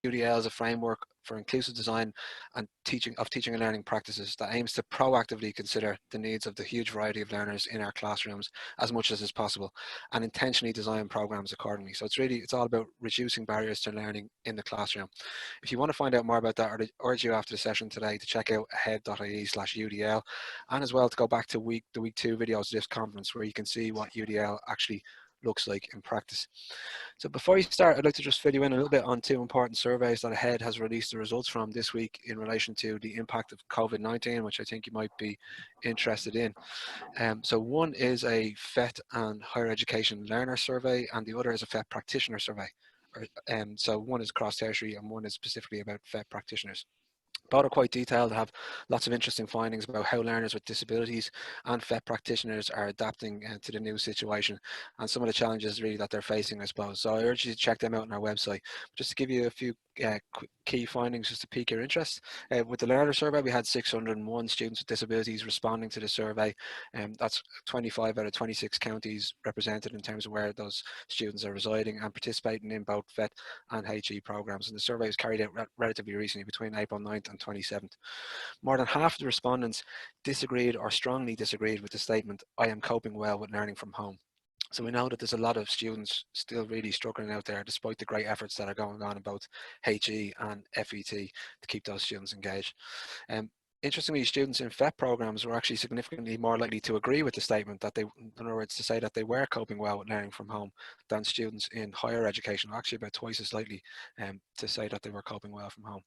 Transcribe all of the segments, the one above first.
UDL is a framework for inclusive design and teaching and learning practices that aims to proactively consider the needs of the huge variety of learners in our classrooms as much as is possible, and intentionally design programs accordingly. So it's all about reducing barriers to learning in the classroom. If you want to find out more about that, I urge you after the session today to check out ahead.ie/UDL, and as well to go back to the week 2 videos of this conference where you can see what UDL actually looks like in practice. So before you start, I'd like to just fill you in a little bit on 2 important surveys that AHEAD has released the results from this week in relation to the impact of COVID-19, which I think you might be interested in. So one is a FET and higher education learner survey, and the other is a FET practitioner survey. So one is cross-tertiary and one is specifically about FET practitioners. Both are quite detailed, have lots of interesting findings about how learners with disabilities and FET practitioners are adapting to the new situation and some of the challenges really that they're facing, I suppose. So I urge you to check them out on our website. Just to give you a few key findings just to pique your interest. With the learner survey, we had 601 students with disabilities responding to the survey, and that's 25 out of 26 counties represented in terms of where those students are residing and participating in both FET and HE programs. And the survey was carried out relatively recently, between April 9th and 27th. More than half of the respondents disagreed or strongly disagreed with the statement, "I am coping well with learning from home." So we know that there's a lot of students still really struggling out there, despite the great efforts that are going on in both HE and FET to keep those students engaged. Interestingly, students in FET programs were actually significantly more likely to agree with the statement that they, in other words, to say that they were coping well with learning from home than students in higher education, actually about twice as likely to say that they were coping well from home.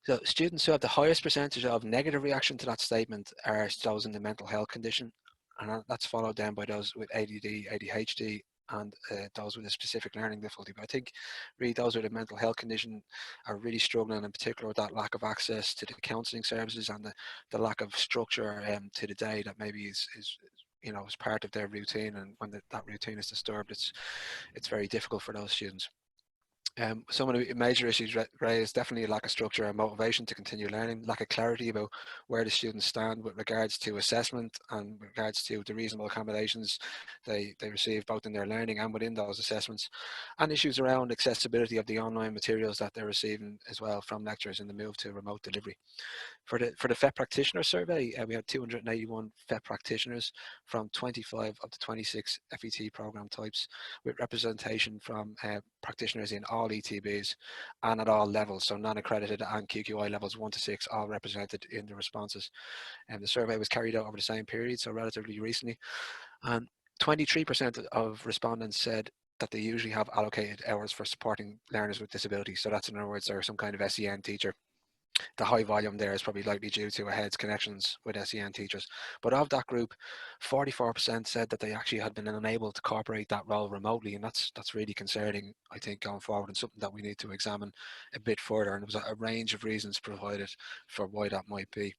So students who have the highest percentage of negative reaction to that statement are those in the mental health condition, and that's followed then by those with ADD, ADHD, and those with a specific learning difficulty. But I think really those with a mental health condition are really struggling, in particular with that lack of access to the counselling services and the lack of structure to the day that maybe is is part of their routine, and when that routine is disturbed, it's very difficult for those students. Some of the major issues raised, definitely a lack of structure and motivation to continue learning, lack of clarity about where the students stand with regards to assessment and with regards to the reasonable accommodations they receive both in their learning and within those assessments, and issues around accessibility of the online materials that they're receiving as well from lecturers in the move to remote delivery. For the FET practitioner survey, we had 281 FET practitioners from 25 of the 26 FET program types, with representation from practitioners in all ETBs and at all levels, so non-accredited and QQI levels 1 to 6, all represented in the responses. And the survey was carried out over the same period, so relatively recently. And 23% of respondents said that they usually have allocated hours for supporting learners with disabilities. So that's, in other words, they're some kind of SEN teacher. The high volume there is probably likely due to AHEAD's connections with SEN teachers. But of that group, 44% said that they actually had been unable to incorporate that role remotely, and that's really concerning, I think, going forward, and something that we need to examine a bit further. And there was a range of reasons provided for why that might be.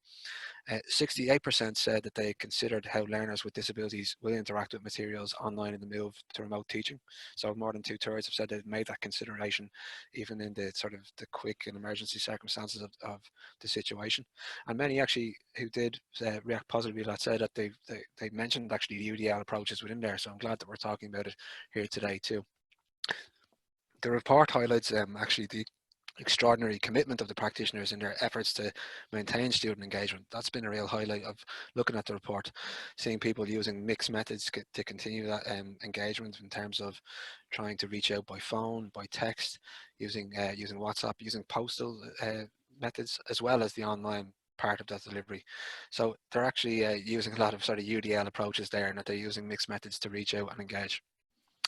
68% said that they considered how learners with disabilities will interact with materials online in the move to remote teaching. So more than 2/3 have said they've made that consideration, even in the sort of the quick and emergency circumstances of the situation. And many actually who did react positively to that said that they mentioned actually the UDL approaches within there. So I'm glad that we're talking about it here today too. The report highlights actually the extraordinary commitment of the practitioners in their efforts to maintain student engagement. That's been a real highlight of looking at the report, seeing people using mixed methods to continue that engagement in terms of trying to reach out by phone, by text, using WhatsApp, using postal methods, as well as the online part of that delivery. So they're actually using a lot of sort of UDL approaches there, and that they're using mixed methods to reach out and engage.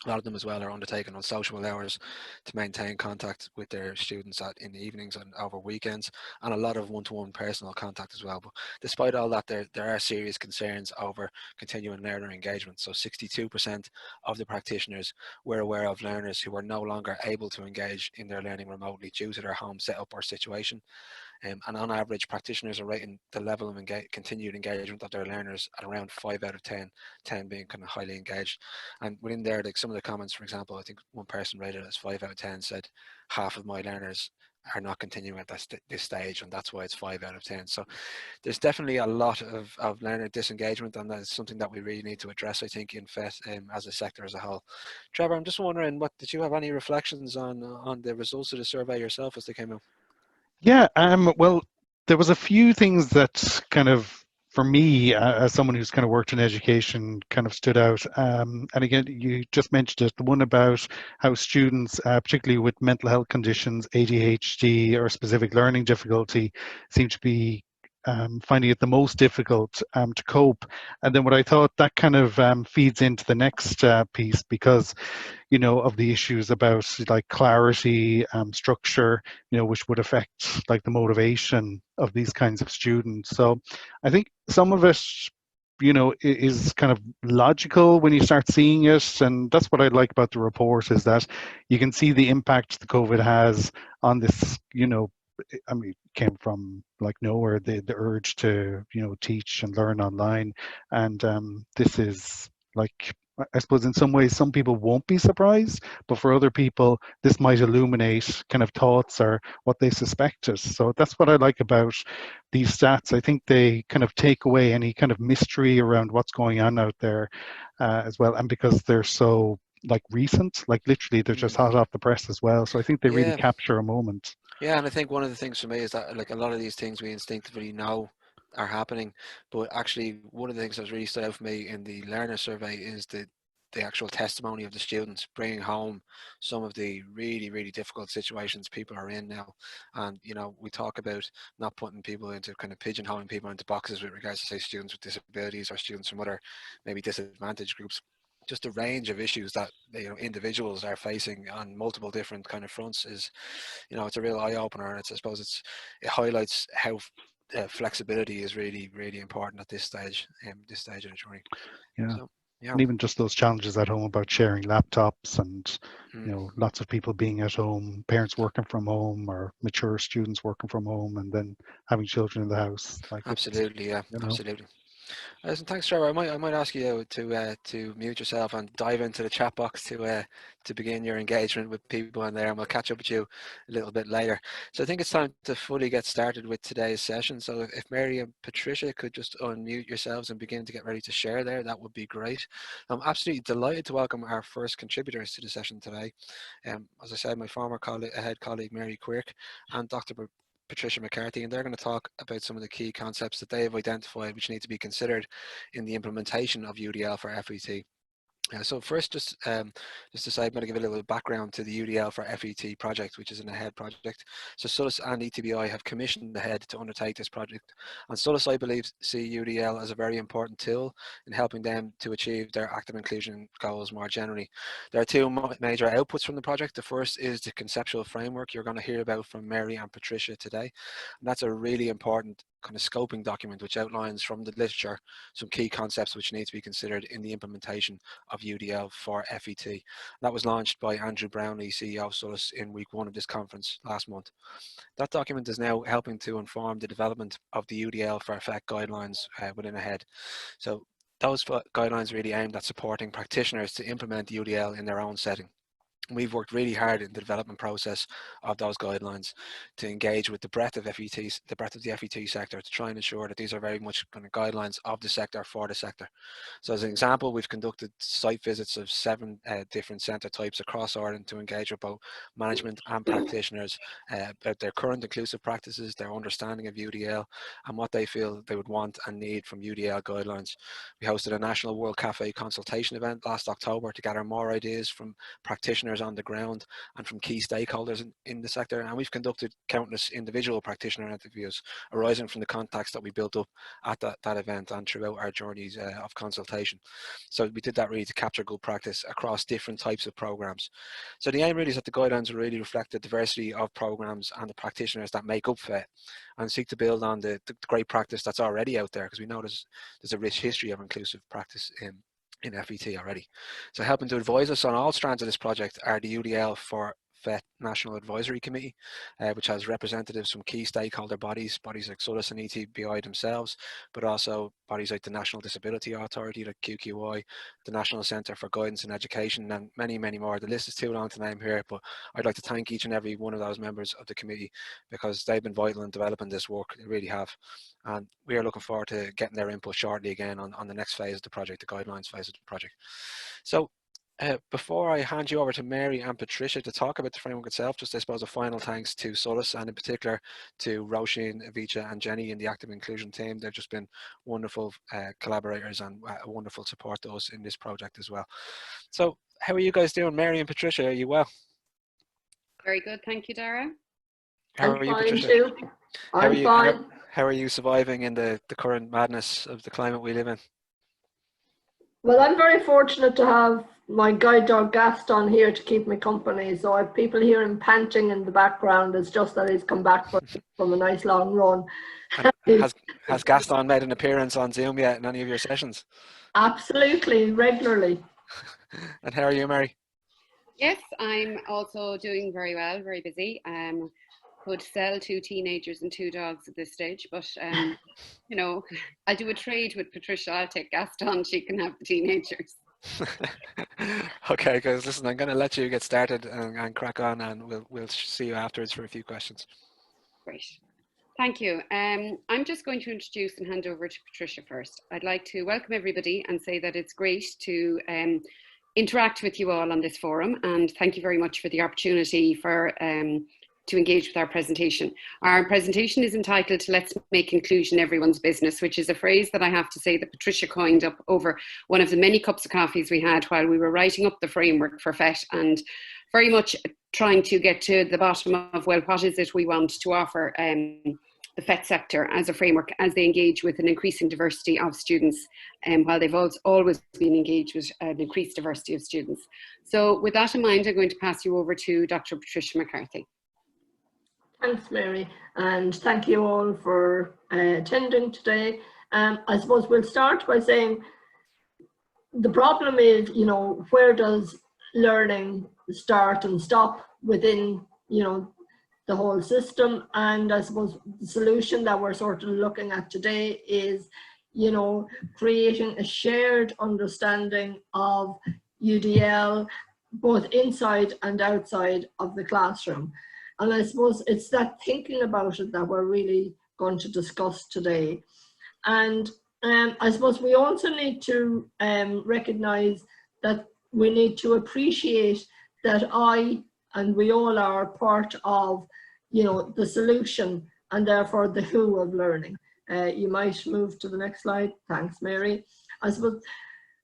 A lot of them as well are undertaken on social hours to maintain contact with their students in the evenings and over weekends, and a lot of one-to-one personal contact as well. But despite all that, there are serious concerns over continuing learner engagement. So 62% of the practitioners were aware of learners who were no longer able to engage in their learning remotely due to their home setup or situation. And on average, practitioners are rating the level of continued engagement of their learners at around 5 out of 10, 10 being kind of highly engaged. And within there, like some of the comments, for example, I think one person rated it as 5 out of 10, said half of my learners are not continuing at this stage, and that's why it's 5 out of 10. So there's definitely a lot of learner disengagement, and that's something that we really need to address, I think, in FET as a sector as a whole. Trevor, I'm just wondering, what did you have any reflections on the results of the survey yourself as they came out? Yeah, well, there was a few things that kind of, for me, as someone who's kind of worked in education, kind of stood out. And again, you just mentioned it, the one about how students, particularly with mental health conditions, ADHD or specific learning difficulty, seem to be finding it the most difficult to cope. And then what I thought that kind of feeds into the next piece, because of the issues about like clarity, structure, which would affect like the motivation of these kinds of students. So I think some of it, is kind of logical when you start seeing it. And that's what I like about the report, is that you can see the impact the COVID has on this, I mean, it came from like nowhere, the urge to, teach and learn online. And this is like, I suppose in some ways, some people won't be surprised, but for other people, this might illuminate kind of thoughts or what they suspected. So that's what I like about these stats. I think they kind of take away any kind of mystery around what's going on out there as well. And because they're so like recent, like literally they're just hot off the press as well. So I think they really Yeah, capture a moment. yeah, and I think one of the things for me is that, like, a lot of these things we instinctively know are happening, but actually one of the things that's really stood out for me in the learner survey is the actual testimony of the students, bringing home some of the really, really difficult situations people are in now. And we talk about not putting people into, kind of pigeonholing people into boxes with regards to, say, students with disabilities or students from other maybe disadvantaged groups. Just a range of issues that individuals are facing on multiple different kind of fronts is, it's a real eye opener, and I suppose it highlights how flexibility is really, really important at this stage of the journey. Yeah. So yeah. And even just those challenges at home about sharing laptops and, Mm. lots of people being at home, parents working from home or mature students working from home, and then having children in the house. Like it's, Absolutely, yeah, you know, absolutely. Listen, thanks, Trevor. I might ask you to mute yourself and dive into the chat box to begin your engagement with people in there, and we'll catch up with you a little bit later. So I think it's time to fully get started with today's session. So if Mary and Patricia could just unmute yourselves and begin to get ready to share there, that would be great. I'm absolutely delighted to welcome our first contributors to the session today. As I said, my former head colleague Mary Quirke and Dr. Patricia McCarthy, and they're going to talk about some of the key concepts that they have identified which need to be considered in the implementation of UDL for FET. So first, just to say, I'm going to give a little background to the UDL for FET project, which is an AHEAD project. So SOLAS and ETBI have commissioned AHEAD to undertake this project. And SOLAS, I believe, see UDL as a very important tool in helping them to achieve their active inclusion goals more generally. There are two major outputs from the project. The first is the conceptual framework you're going to hear about from Mary and Patricia today. And that's a really important kind of scoping document which outlines from the literature some key concepts which need to be considered in the implementation of UDL for FET. That was launched by Andrew Brownlee, CEO of SOLAS, in week 1 of this conference last month. That document is now helping to inform the development of the UDL for FET guidelines within AHEAD. So those guidelines really aimed at supporting practitioners to implement UDL in their own setting. We've worked really hard in the development process of those guidelines to engage with the breadth of FETs, the breadth of the FET sector, to try and ensure that these are very much kind of guidelines of the sector for the sector. So as an example, we've conducted site visits of 7 different centre types across Ireland to engage with both management and practitioners about their current inclusive practices, their understanding of UDL, and what they feel they would want and need from UDL guidelines. We hosted a National World Cafe consultation event last October to gather more ideas from practitioners on the ground and from key stakeholders in the sector, and we've conducted countless individual practitioner interviews arising from the contacts that we built up at that event and throughout our journeys of consultation. So we did that really to capture good practice across different types of programs. So the aim really is that the guidelines will really reflect the diversity of programs and the practitioners that make up FET, and seek to build on the great practice that's already out there, because we know there's a rich history of inclusive practice in FET already. So helping to advise us on all strands of this project are the UDL for FET National Advisory Committee, which has representatives from key stakeholder bodies like SOLAS and ETBI themselves, but also bodies like the National Disability Authority, like QQI, the National Centre for Guidance in Education, and many, many more. The list is too long to name here, but I'd like to thank each and every one of those members of the committee, because they've been vital in developing this work. They really have. And we are looking forward to getting their input shortly again on the next phase of the project, the guidelines phase of the project. So before I hand you over to Mary and Patricia to talk about the framework itself, just I suppose a final thanks to SOLAS, and in particular to Roisin, Avicha and Jenny in the active inclusion team. They've just been wonderful collaborators and a wonderful support to us in this project as well. So how are you guys doing? Mary and Patricia, are you well? Very good, thank you, Dara. How are you, Patricia? Too. I'm fine. How are you surviving in the current madness of the climate we live in? Well, I'm very fortunate to have my guide dog Gaston here to keep me company. So if people hear him panting in the background, it's just that he's come back from a nice long run. Has Gaston made an appearance on Zoom yet in any of your sessions? Absolutely, regularly. And how are you, Mary? Yes, I'm also doing very well, very busy. Could sell 2 teenagers and 2 dogs at this stage, but you know, I do a trade with Patricia. I'll take Gaston, she can have the teenagers. Okay, guys, listen, I'm going to let you get started and crack on, and we'll see you afterwards for a few questions. Great, thank you. I'm just going to introduce and hand over to Patricia first. I'd like to welcome everybody and say that it's great to interact with you all on this forum, and thank you very much for the opportunity for to engage with our presentation. Our presentation is entitled "Let's Make Inclusion Everyone's Business," which is a phrase that I have to say that Patricia coined up over one of the many cups of coffees we had while we were writing up the framework for FET, and very much trying to get to the bottom of, well, what is it we want to offer the FET sector as a framework as they engage with an increasing diversity of students, while they've always been engaged with an increased diversity of students. So with that in mind, I'm going to pass you over to Dr. Patricia McCarthy. Thanks, Mary, and thank you all for attending today. I suppose we'll start by saying the problem is, you know, where does learning start and stop within, you know, the whole system? And I suppose the solution that we're sort of looking at today is, you know, creating a shared understanding of UDL, both inside and outside of the classroom. And I suppose it's that thinking about it that we're really going to discuss today. And I suppose we also need to recognize that we need to appreciate that I and we all are part of, you know, the solution and therefore the who of learning. You might move to the next slide. Thanks, Mary. I suppose,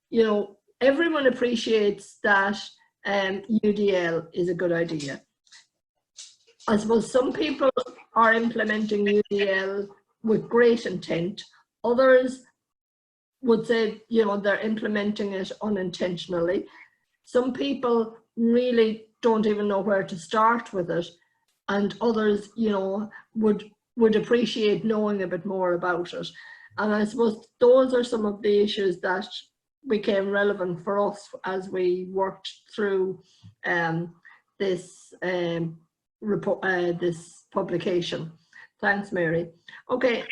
you know, everyone appreciates that UDL is a good idea. I suppose some people are implementing UDL with great intent. Others would say, you know, they're implementing it unintentionally. Some people really don't even know where to start with it. And others, you know, would appreciate knowing a bit more about it. And I suppose those are some of the issues that became relevant for us as we worked through this report, this publication. Thanks, Mary. Okay,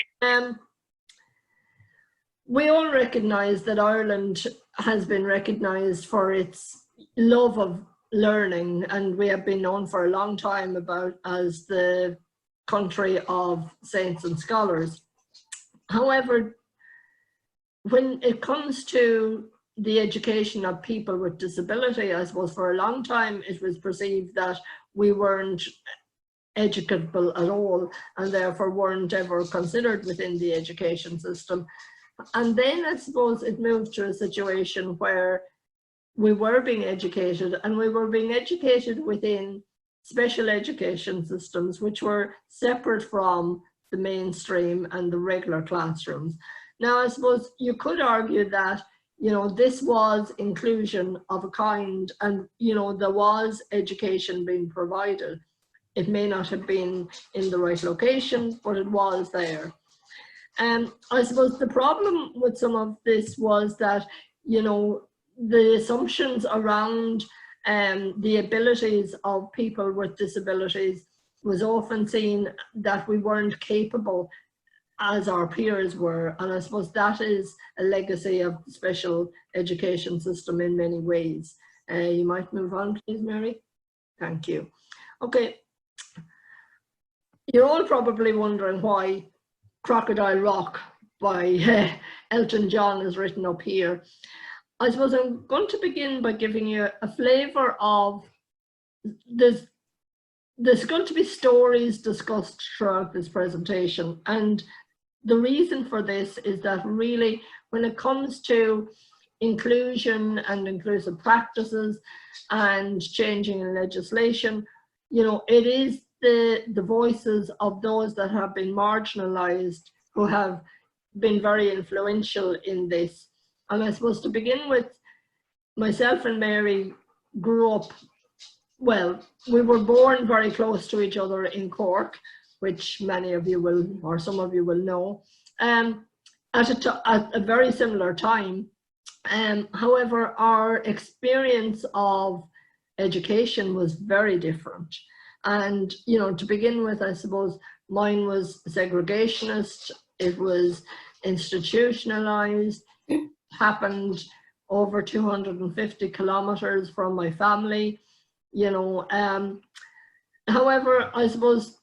we all recognise that Ireland has been recognised for its love of learning, and we have been known for a long time as the country of saints and scholars. However, when it comes to the education of people with disability, I suppose for a long time it was perceived that we weren't educable at all and therefore weren't ever considered within the education system. And then I suppose it moved to a situation where we were being educated, and we were being educated within special education systems which were separate from the mainstream and the regular classrooms. Now, I suppose you could argue that, you know, this was inclusion of a kind, and, you know, there was education being provided. It may not have been in the right location, but it was there. And I suppose the problem with some of this was that, you know, the assumptions around the abilities of people with disabilities was often seen that we weren't capable as our peers were. And I suppose that is a legacy of the special education system in many ways. You might move on, please, Mary. Thank you. Okay. You're all probably wondering why Crocodile Rock by Elton John is written up here. I suppose I'm going to begin by giving you a flavour of there's going to be stories discussed throughout this presentation, and the reason for this is that really when it comes to inclusion and inclusive practices and changing in legislation, you know, it is the voices of those that have been marginalized who have been very influential in this. And I suppose to begin with, myself and Mary grew up, well, we were born very close to each other in Quirke, which many of you will, or some of you will know, at a very similar time. However, our experience of education was very different. And, you know, to begin with, I suppose mine was segregationist, it was institutionalized, it happened over 250 kilometers from my family, you know. However, I suppose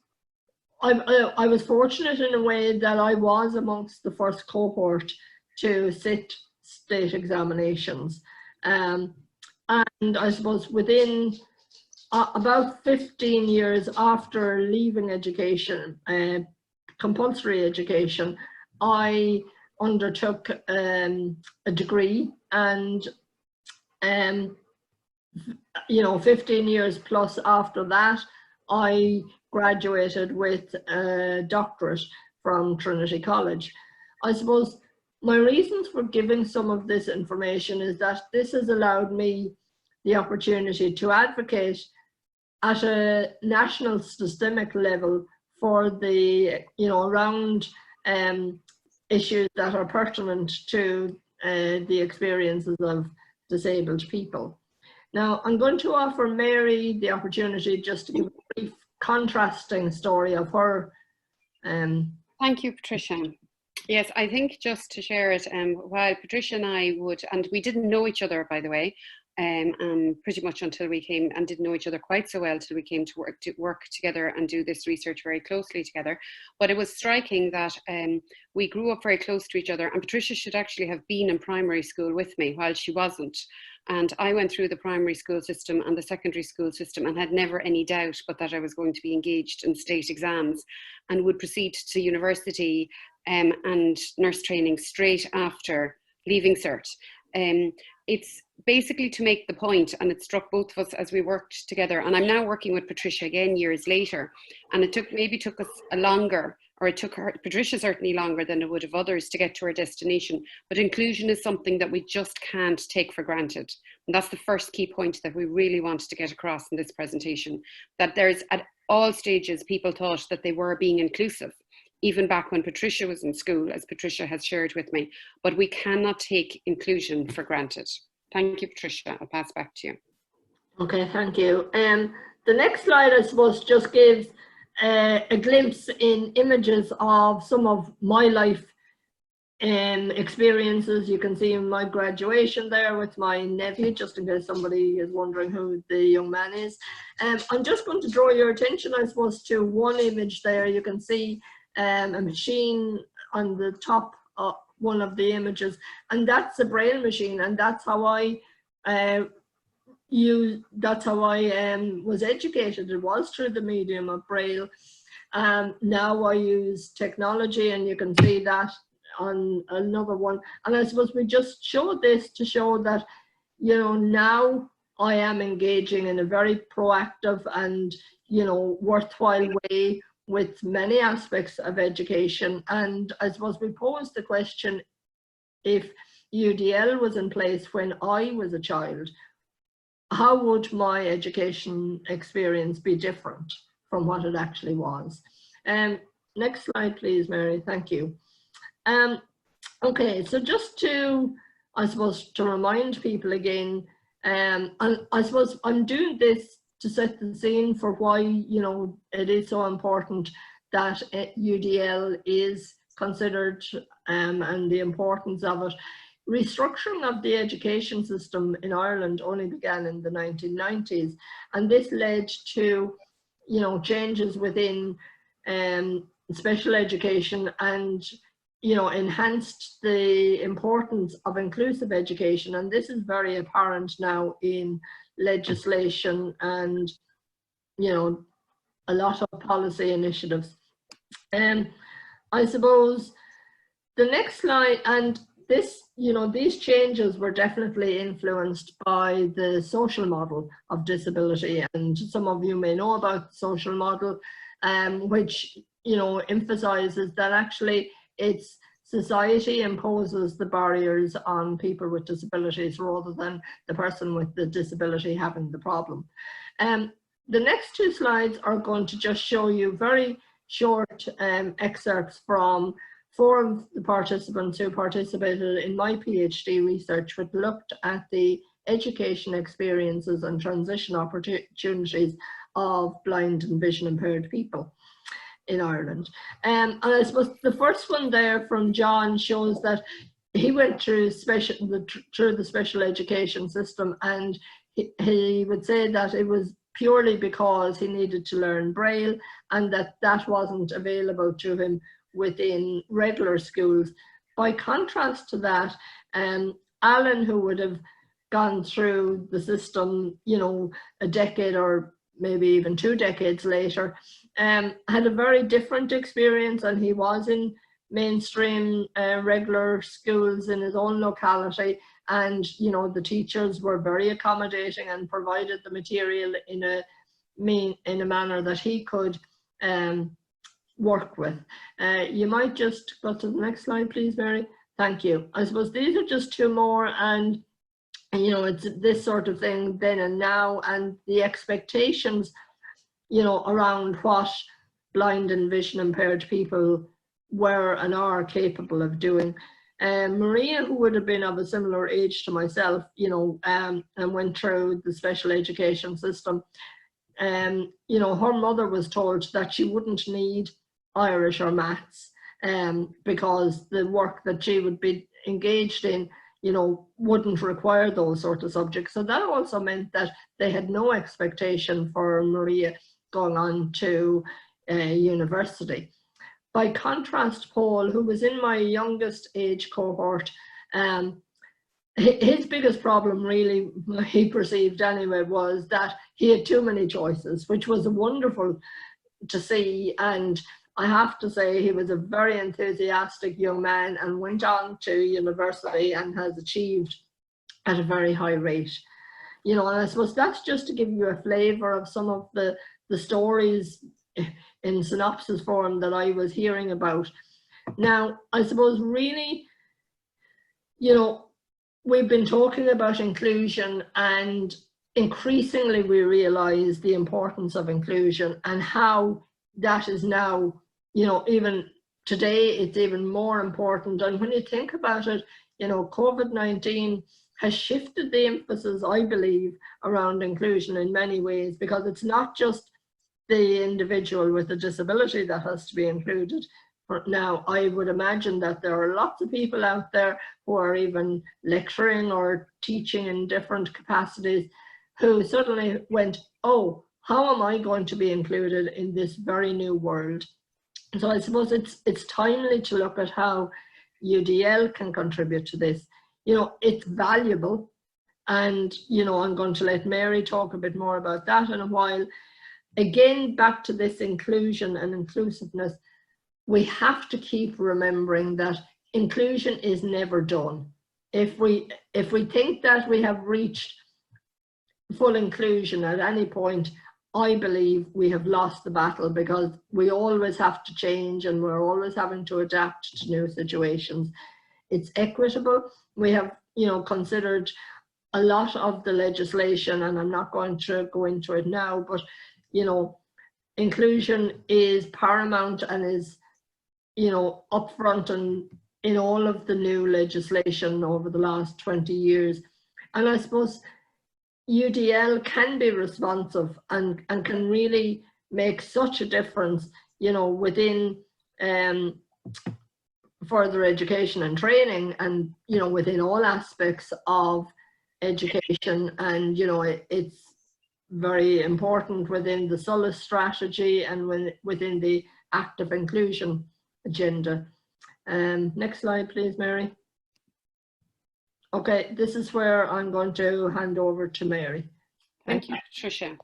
I was fortunate in a way that I was amongst the first cohort to sit state examinations. And I suppose within about 15 years after leaving education, compulsory education, I undertook a degree, and you know, 15 years plus after that, I graduated with a doctorate from Trinity College. I suppose my reasons for giving some of this information is that this has allowed me the opportunity to advocate at a national systemic level for the, you know, around issues that are pertinent to the experiences of disabled people. Now, I'm going to offer Mary the opportunity just to give a brief contrasting story of her. Thank you, Patricia. Yes, I think just to share it, while Patricia and I would, and we didn't know each other, by the way, pretty much until we came, and didn't know each other quite so well till we came to work together and do this research very closely together. But it was striking that we grew up very close to each other, and Patricia should actually have been in primary school with me while she wasn't. And I went through the primary school system and the secondary school system and had never any doubt but that I was going to be engaged in state exams, and would proceed to university and nurse training straight after leaving cert. It's basically to make the point, and it struck both of us as we worked together, and I'm now working with Patricia again years later, and it maybe took us a longer, or it took her, Patricia certainly longer than it would have others, to get to our destination. But inclusion is something that we just can't take for granted. And that's the first key point that we really wanted to get across in this presentation, that there's at all stages people thought that they were being inclusive, even back when Patricia was in school, as Patricia has shared with me. But we cannot take inclusion for granted. Thank you, Patricia. I'll pass back to you. Okay, thank you. The next slide, I suppose, just gives a glimpse in images of some of my life experiences. You can see my graduation there with my nephew, just in case somebody is wondering who the young man is. I'm just going to draw your attention, I suppose, to one image there. You can see a machine on the top of one of the images, and that's a Braille machine, and that's how I was educated. It was through the medium of Braille. Now I use technology, and you can see that on another one. And I suppose we just showed this to show that, you know, now I am engaging in a very proactive and, you know, worthwhile way with many aspects of education. And I suppose we posed the question, if UDL was in place when I was a child, how would my education experience be different from what it actually was? Next slide, please, Mary. Thank you. Okay, so just to, I suppose, to remind people again, And I suppose I'm doing this to set the scene for why, you know, it is so important that UDL is considered, and the importance of it. Restructuring of the education system in Ireland only began in the 1990s, and this led to, you know, changes within special education, and, you know, enhanced the importance of inclusive education. And this is very apparent now in legislation and, you know, a lot of policy initiatives. I suppose the next slide, and this, you know, these changes were definitely influenced by the social model of disability, and some of you may know about the social model, which, you know, emphasizes that actually it's society imposes the barriers on people with disabilities rather than the person with the disability having the problem. The next two slides are going to just show you very short excerpts from 4 of the participants who participated in my PhD research, which looked at the education experiences and transition opportunities of blind and vision impaired people in Ireland. And I suppose the first one there from John shows that he went through the special education system, and he would say that it was purely because he needed to learn Braille, and that wasn't available to him within regular schools. By contrast to that, Alan, who would have gone through the system, you know, a decade or maybe even 2 decades later, had a very different experience, and he was in mainstream regular schools in his own locality, and, you know, the teachers were very accommodating and provided the material in a manner that he could work with. You might just go to the next slide, please, Mary. Thank you. I suppose these are just 2 more, and, you know, it's this sort of thing then and now, and the expectations, you know, around what blind and vision impaired people were and are capable of doing. Maria, who would have been of a similar age to myself, you know, and went through the special education system, you know, her mother was told that she wouldn't need Irish or maths, because the work that she would be engaged in, you know, wouldn't require those sort of subjects. So that also meant that they had no expectation for Maria going on to university. By contrast, Paul, who was in my youngest age cohort, his biggest problem, really, he perceived anyway, was that he had too many choices, which was wonderful to see. And I have to say, he was a very enthusiastic young man and went on to university and has achieved at a very high rate. You know, and I suppose that's just to give you a flavour of some of the stories in synopsis form that I was hearing about. Now, I suppose really, you know, we've been talking about inclusion, and increasingly we realise the importance of inclusion and how that is now, you know, even today it's even more important. And when you think about it, you know, COVID-19 has shifted the emphasis, I believe, around inclusion in many ways, because it's not just the individual with a disability that has to be included. Now, I would imagine that there are lots of people out there who are even lecturing or teaching in different capacities who suddenly went, oh, how am I going to be included in this very new world? So I suppose it's timely to look at how UDL can contribute to this. You know, it's valuable, and, you know, I'm going to let Mary talk a bit more about that in a while. Again, back to this inclusion and inclusiveness, we have to keep remembering that inclusion is never done. If we think that we have reached full inclusion at any point, I believe we have lost the battle, because we always have to change and we're always having to adapt to new situations. It's equitable. We have, you know, considered a lot of the legislation, and I'm not going to go into it now, but, you know, inclusion is paramount and is, you know, upfront and in all of the new legislation over the last 20 years. And I suppose UDL can be responsive and can really make such a difference, you know, within further education and training, and, you know, within all aspects of education. And, you know, it's very important within the SOLAS strategy and within the active inclusion agenda. Next slide, please, Mary. Okay, this is where I'm going to hand over to Mary. Thank you, Patricia.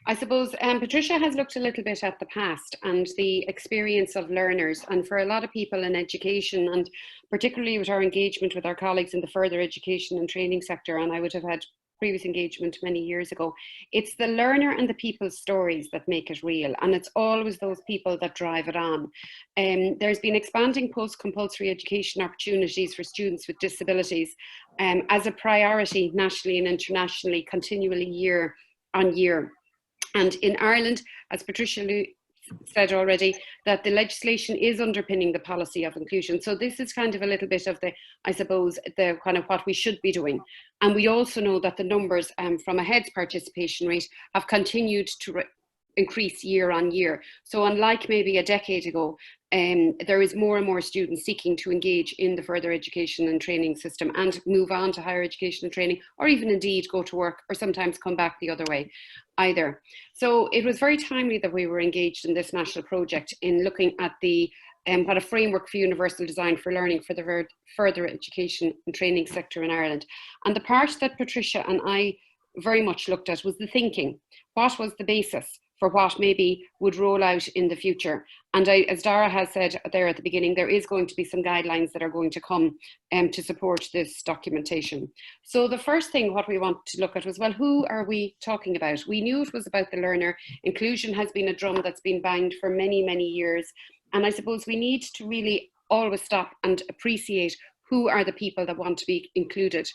I suppose Patricia has looked a little bit at the past and the experience of learners, and for a lot of people in education, and particularly with our engagement with our colleagues in the further education and training sector, and I would have had previous engagement many years ago, it's the learner and the people's stories that make it real, and it's always those people that drive it on. There's been expanding post-compulsory education opportunities for students with disabilities as a priority nationally and internationally, continually year on year. And in Ireland, as Patricia said already, that the legislation is underpinning the policy of inclusion. So this is kind of a little bit of the, I suppose, the kind of what we should be doing. And we also know that the numbers from a heads participation rate have continued to increase year on year. So unlike maybe a decade ago, there is more and more students seeking to engage in the further education and training system and move on to higher education and training, or even indeed go to work, or sometimes come back the other way either. So it was very timely that we were engaged in this national project in looking at the what a framework for universal design for learning for the further education and training sector in Ireland. And the part that Patricia and I very much looked at was the thinking. What was the basis for what maybe would roll out in the future? And as Dara has said there at the beginning, there is going to be some guidelines that are going to come to support this documentation. So the first thing what we want to look at was, well, who are we talking about? We knew it was about the learner. Inclusion has been a drum that's been banged for many, many years. And I suppose we need to really always stop and appreciate who are the people that want to be included.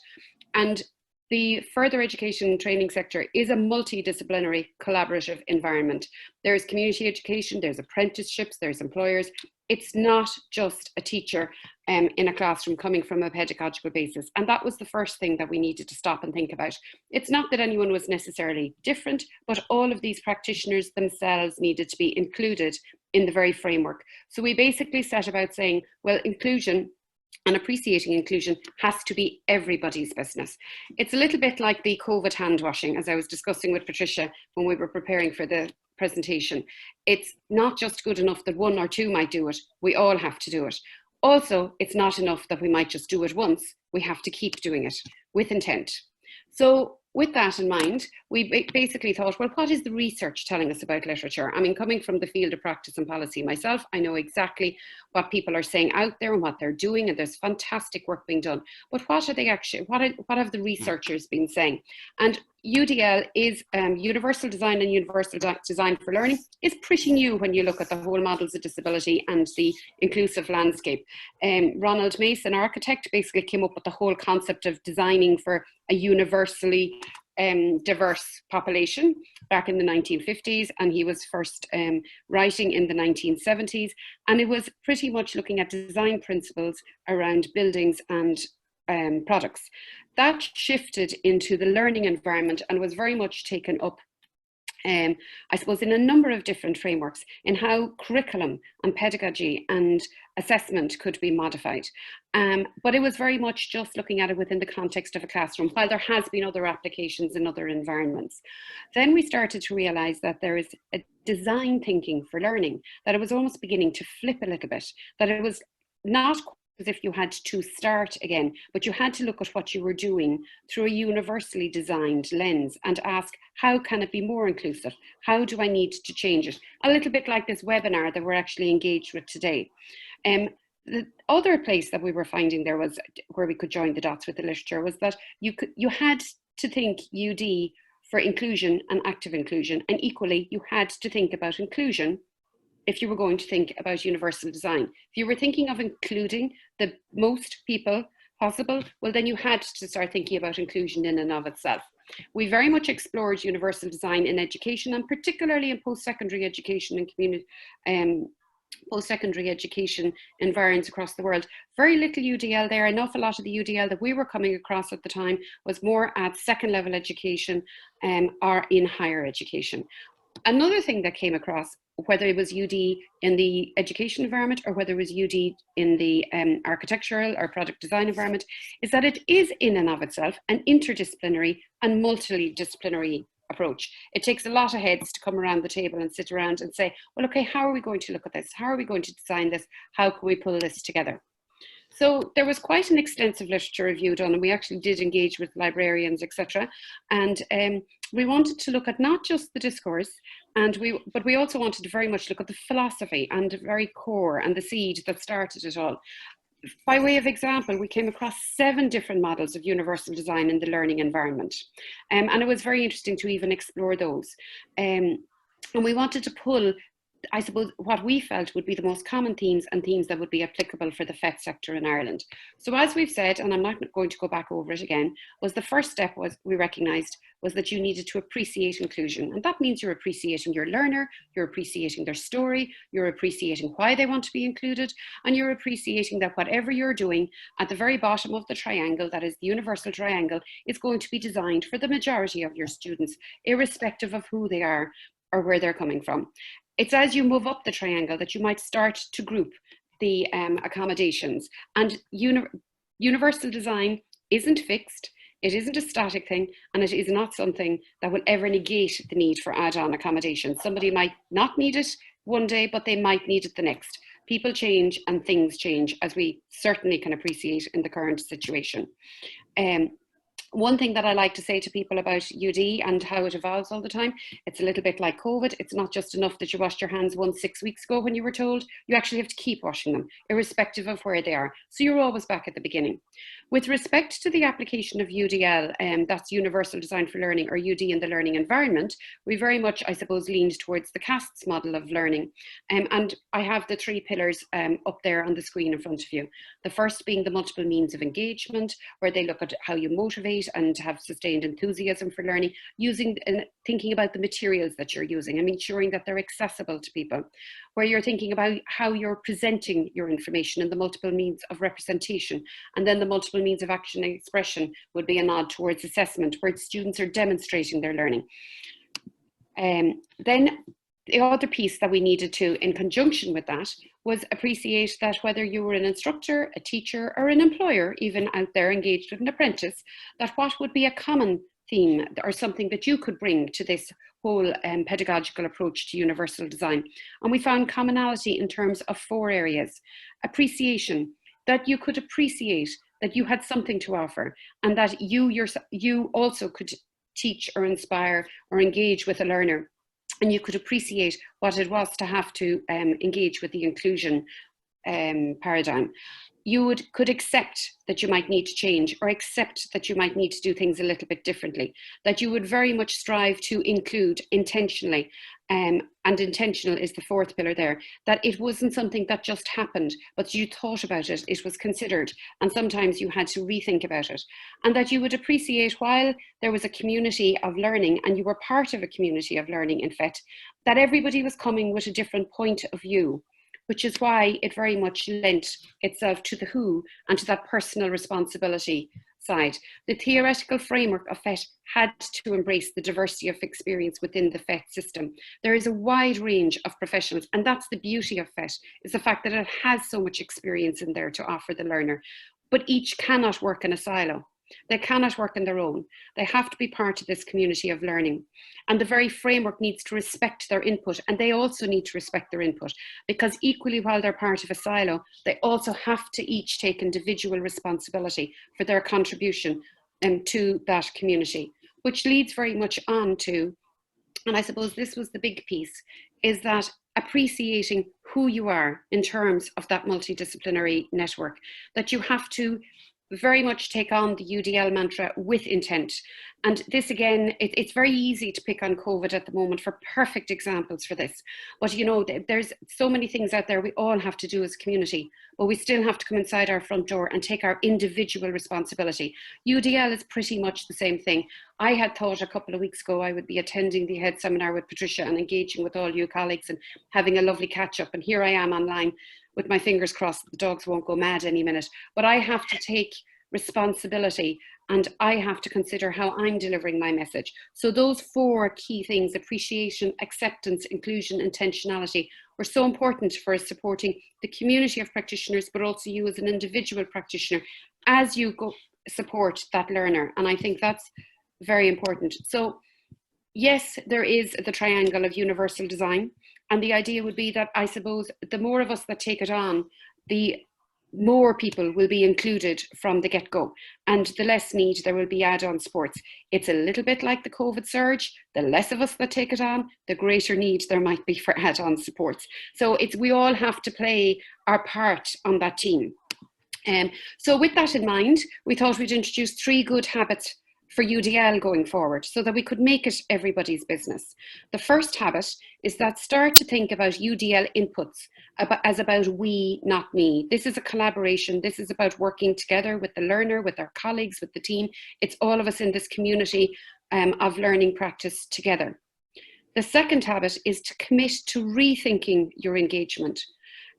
And the further education and training sector is a multidisciplinary collaborative environment. There's community education, there's apprenticeships, there's employers. It's not just a teacher in a classroom coming from a pedagogical basis. And that was the first thing that we needed to stop and think about. It's not that anyone was necessarily different, but all of these practitioners themselves needed to be included in the very framework. So we basically set about saying, well, inclusion and appreciating inclusion has to be everybody's business. It's a little bit like the COVID hand washing, as I was discussing with Patricia when we were preparing for the presentation. It's not just good enough that one or two might do it, we all have to do it. Also, it's not enough that we might just do it once, we have to keep doing it with intent. So with that in mind, we basically thought, well, what is the research telling us about literature? I mean, coming from the field of practice and policy myself, I know exactly what people are saying out there and what they're doing, and there's fantastic work being done. But what are they actually, what have the researchers been saying? And UDL is Universal Design and Universal Design for Learning is pretty new when you look at the whole models of disability and the inclusive landscape. Ronald Mason, architect, basically came up with the whole concept of designing for a universally diverse population back in the 1950s, and he was first writing in the 1970s, and it was pretty much looking at design principles around buildings and products. That shifted into the learning environment and was very much taken up I suppose in a number of different frameworks in how curriculum and pedagogy and assessment could be modified. But it was very much just looking at it within the context of a classroom, while there has been other applications in other environments. Then we started to realize that there is a design thinking for learning, that it was almost beginning to flip a little bit, that it was not as if you had to start again, but you had to look at what you were doing through a universally designed lens and ask, how can it be more inclusive? How do I need to change it? A little bit like this webinar that we're actually engaged with today. The other place that we were finding there was where we could join the dots with the literature was that you had to think UD for inclusion and active inclusion, and equally you had to think about inclusion if you were going to think about universal design. If you were thinking of including the most people possible, well, then you had to start thinking about inclusion in and of itself. We very much explored universal design in education, and particularly in post-secondary education and community post-secondary education environs across the world. Very little UDL there. An awful lot of the UDL that we were coming across at the time was more at second level education or in higher education. Another thing that came across, whether it was UD in the education environment or whether it was UD in the architectural or product design environment, is that it is in and of itself an interdisciplinary and multidisciplinary approach. It takes a lot of heads to come around the table and sit around and say, well, okay, how are we going to look at this? How are we going to design this? How can we pull this together? So there was quite an extensive literature review done, and we actually did engage with librarians, etc. And we wanted to look at not just the discourse, but we also wanted to very much look at the philosophy and the very core and the seed that started it all. By way of example, we came across 7 different models of universal design in the learning environment. And it was very interesting to even explore those. And we wanted to pull, I suppose, what we felt would be the most common themes and themes that would be applicable for the FET sector in Ireland. So as we've said, and I'm not going to go back over it again, was the first step was we recognised was that you needed to appreciate inclusion. And that means you're appreciating your learner, you're appreciating their story, you're appreciating why they want to be included, and you're appreciating that whatever you're doing at the very bottom of the triangle, that is the universal triangle, is going to be designed for the majority of your students, irrespective of who they are or where they're coming from. It's as you move up the triangle that you might start to group the accommodations. And universal design isn't fixed, it isn't a static thing, and it is not something that will ever negate the need for add-on accommodation. Somebody might not need it one day, but they might need it the next. People change and things change, as we certainly can appreciate in the current situation. One thing that I like to say to people about UD and how it evolves all the time, it's a little bit like COVID. It's not just enough that you washed your hands once 6 weeks ago when you were told. You actually have to keep washing them, irrespective of where they are. So you're always back at the beginning. With respect to the application of UDL, that's Universal Design for Learning, or UD in the learning environment, we very much, I suppose, leaned towards the CASTS model of learning. And I have the 3 pillars up there on the screen in front of you. The first being the multiple means of engagement, where they look at how you motivate and have sustained enthusiasm for learning, using and thinking about the materials that you're using and ensuring that they're accessible to people, where you're thinking about how you're presenting your information and the multiple means of representation, and then the multiple means of action and expression would be a nod towards assessment, where students are demonstrating their learning. Then the other piece that we needed to, in conjunction with that, was appreciate that whether you were an instructor, a teacher, or an employer, even out there engaged with an apprentice, that what would be a common theme or something that you could bring to this whole pedagogical approach to universal design. And we found commonality in terms of 4 areas. Appreciation, that you could appreciate that you had something to offer, and that you also could teach or inspire or engage with a learner, and you could appreciate what it was to have to engage with the inclusion paradigm. You could accept that you might need to change, or accept that you might need to do things a little bit differently, that you would very much strive to include intentionally, and intentional is the 4th pillar there, that it wasn't something that just happened, but you thought about it, it was considered, and sometimes you had to rethink about it. And that you would appreciate, while there was a community of learning and you were part of a community of learning in FET, that everybody was coming with a different point of view, which is why it very much lent itself to the who and to that personal responsibility side. The theoretical framework of FET had to embrace the diversity of experience within the FET system. There is a wide range of professionals, and that's the beauty of FET, is the fact that it has so much experience in there to offer the learner, but each cannot work in a silo. They cannot work on their own. They have to be part of this community of learning. And the very framework needs to respect their input, and they also need to respect their input, because equally, while they're part of a silo, they also have to each take individual responsibility for their contribution to that community, which leads very much on to, and I suppose this was the big piece, is that appreciating who you are in terms of that multidisciplinary network, that you have to very much take on the UDL mantra with intent, And this again, it's very easy to pick on COVID at the moment for perfect examples for this. But you know, there's so many things out there we all have to do as a community, but we still have to come inside our front door and take our individual responsibility. UDL is pretty much the same thing. I had thought a couple of weeks ago I would be attending the head seminar with Patricia and engaging with all you colleagues and having a lovely catch up. And here I am online with my fingers crossed that the dogs won't go mad any minute. But I have to take responsibility, and I have to consider how I'm delivering my message. So those 4 key things, appreciation, acceptance, inclusion, intentionality, were so important for us supporting the community of practitioners, but also you as an individual practitioner as you go support that learner. And I think that's very important. So yes, there is the triangle of universal design. And the idea would be that, I suppose, the more of us that take it on, the more people will be included from the get-go, and the less need there will be add-on supports. It's a little bit like the COVID surge. The less of us that take it on, the greater need there might be for add-on supports. So we all have to play our part on that team. So with that in mind, we thought we'd introduce 3 good habits for UDL going forward so that we could make it everybody's business. The first habit is that start to think about UDL inputs as about we, not me. This is a collaboration. This is about working together with the learner, with our colleagues, with the team. It's all of us in this community of learning practice together. The second habit is to commit to rethinking your engagement,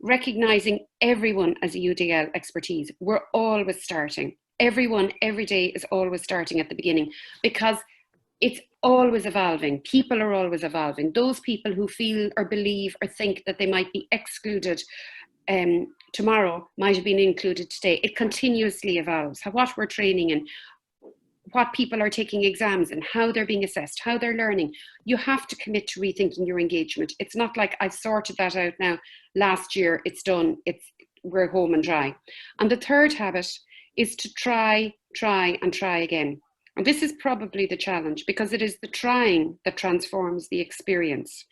recognizing everyone as a UDL expertise. We're always starting. Everyone, every day is always starting at the beginning, because it's always evolving. People are always evolving. Those people who feel or believe or think that they might be excluded tomorrow might have been included today. It continuously evolves. What we're training in, what people are taking exams and how they're being assessed, how they're learning. You have to commit to rethinking your engagement. It's not like I've sorted that out now. Last year, it's done. We're home and dry. And the third habit is to try again. And this is probably the challenge, because it is the trying that transforms the experience.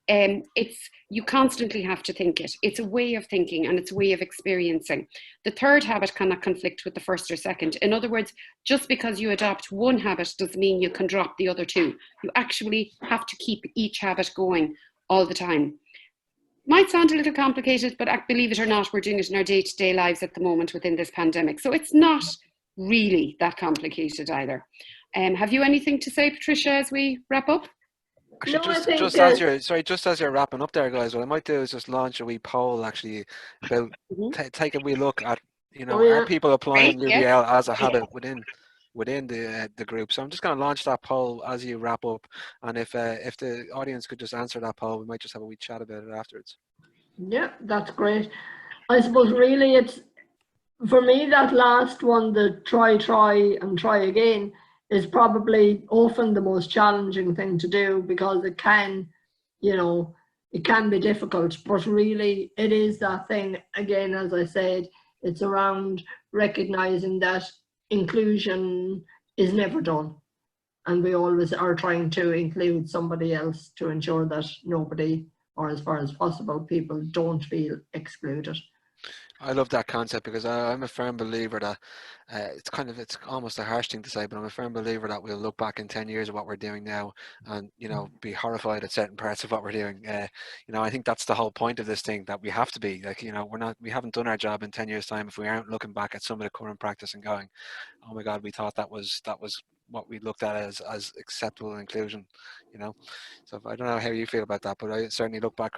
You constantly have to think it. It's a way of thinking and it's a way of experiencing. The third habit cannot conflict with the first or second. In other words, just because you adopt one habit doesn't mean you can drop the other 2. You actually have to keep each habit going all the time. Might sound a little complicated, but believe it or not, we're doing it in our day-to-day lives at the moment within this pandemic. So it's not really that complicated either. Have you anything to say, Patricia, as we wrap up? Actually, just as you're wrapping up there, guys, what I might do is just launch a wee poll, actually, about take a wee look at, are people applying UDL as a habit within the group? So I'm just going to launch that poll as you wrap up, and if the audience could just answer that poll, we might just have a wee chat about it afterwards. Yeah, that's great. I suppose really it's, for me, that last one, the try and try again, is probably often the most challenging thing to do, because it can be difficult, but really it is that thing, again, as I said, it's around recognizing that inclusion is never done, and we always are trying to include somebody else to ensure that nobody, or as far as possible, people don't feel excluded. I love that concept, because I'm a firm believer that it's almost a harsh thing to say, but I'm a firm believer that we'll look back in 10 years at what we're doing now and, be horrified at certain parts of what we're doing. I think that's the whole point of this thing, that we have to be like, we haven't done our job in 10 years time if we aren't looking back at some of the current practice and going, oh my God, we thought that was what we looked at as acceptable inclusion, So I don't know how you feel about that, but I certainly look back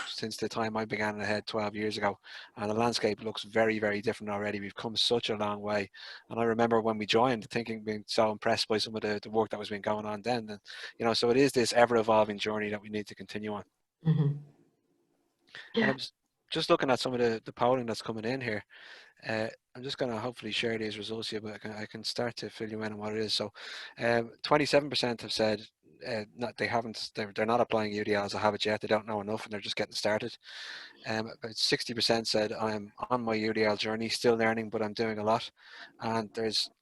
since the time I began ahead 12 years ago, and the landscape looks very, very different already. We've come such a long way. And I remember when we joined, being so impressed by some of the work that was been going on then. And, so it is this ever evolving journey that we need to continue on. Mm-hmm. Yeah. And I'm just looking at some of the polling that's coming in here. I'm just going to hopefully share these results here, but I can start to fill you in on what it is. So 27% have said they're not applying UDL as a habit yet. They don't know enough and they're just getting started. About 60% said I'm on my UDL journey, still learning, but I'm doing a lot. And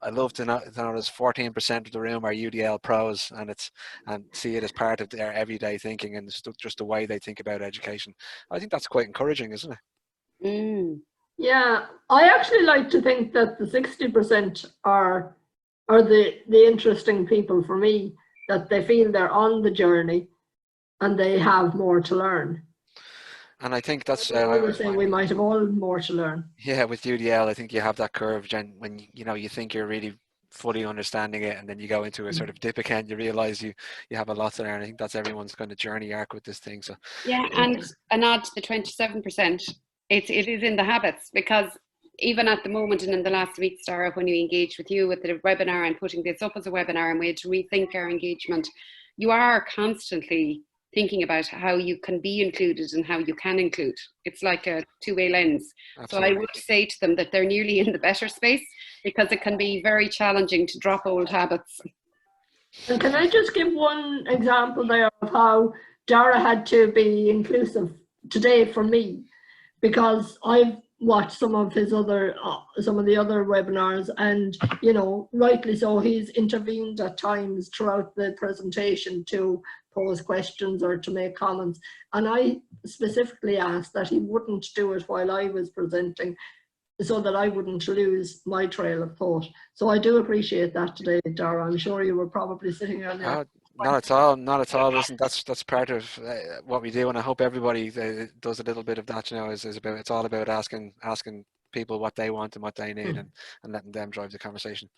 I love to know there's 14% of the room are UDL pros, and see it as part of their everyday thinking and just the way they think about education. I think that's quite encouraging, isn't it? Mm. Yeah, I actually like to think that the 60% are are the interesting people for me, that they feel they're on the journey and they have more to learn. And I think that's I would say we might have all more to learn. yeah, with UDL, I think you have that curve, Jen, when you think you're really fully understanding it, and then you go into a sort of dip again, you realize you have a lot to learn. I think that's everyone's kind of journey arc with this thing. So yeah, and a nod to the 27%, it is in the habits, because even at the moment and in the last week, Sarah, when we engaged with you with the webinar and putting this up as a webinar and we had to rethink our engagement, you are constantly thinking about how you can be included and how you can include. It's like a two-way lens. absolutely. So I would say to them that they're nearly in the better space, because it can be very challenging to drop old habits. And can I just give one example there of how Dara had to be inclusive today for me, because I've watched some of the other webinars, and rightly so, he's intervened at times throughout the presentation to pose questions or to make comments, and I specifically asked that he wouldn't do it while I was presenting, so that I wouldn't lose my trail of thought. So I do appreciate that today, Dara. I'm sure you were probably sitting on there. Not at all, not at all. Listen, that's part of what we do, and I hope everybody does a little bit of that. It's all about asking people what they want and what they need, and letting them drive the conversation.